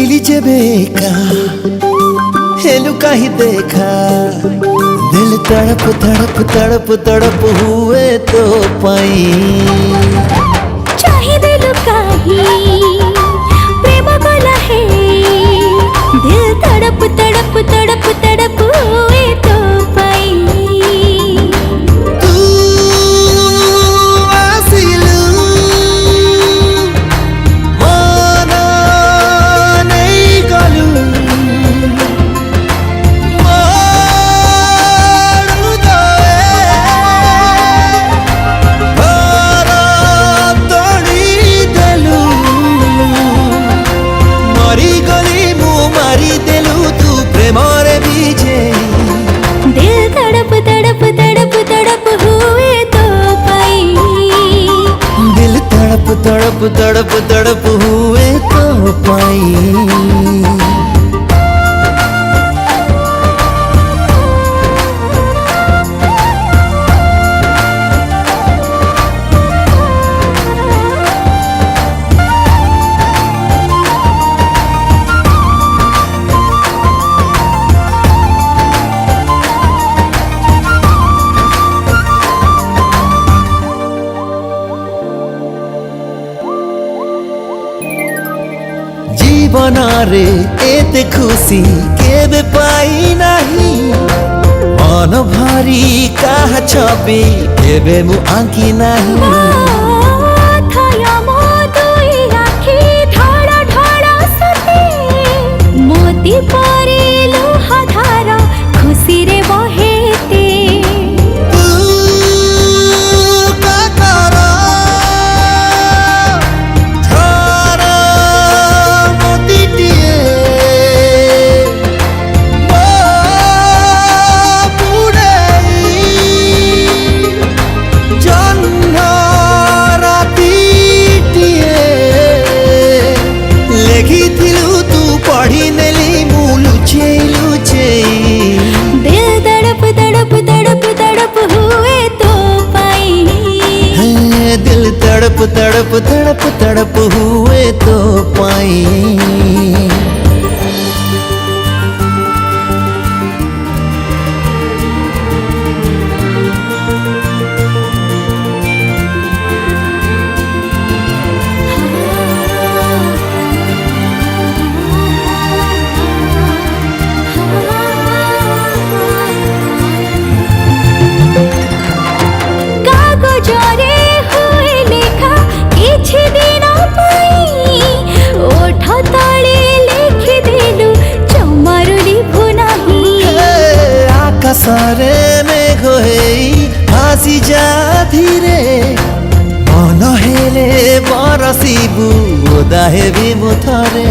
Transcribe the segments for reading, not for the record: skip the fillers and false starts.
दिली जेबेका हेलू कहीं देखा दिल तड़प तड़प तड़प तड़प हुए तो पाई चाहे दिल काही प्रेम गला है दिल तड़प तड़प तड़प तड़प हुए तो पाई तड़प तड़प तड़प हुए तो पाई जीवनारे एते खुशी केबे पाई नहीं मन भारी काहा छबी केबे मु आंकी नहीं मोती परे लोहा धारा खुशी रे बहेते तड़प तड़प तड़प तड़प हुए तो पाई सारे में गोई फासी जा धीरे मन हेले बरसीबू ओदा हेबी मुथरे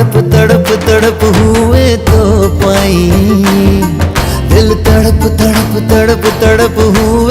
तड़प तड़प तड़प हुए तो पाई दिल तड़प तड़प तड़प तड़प हुए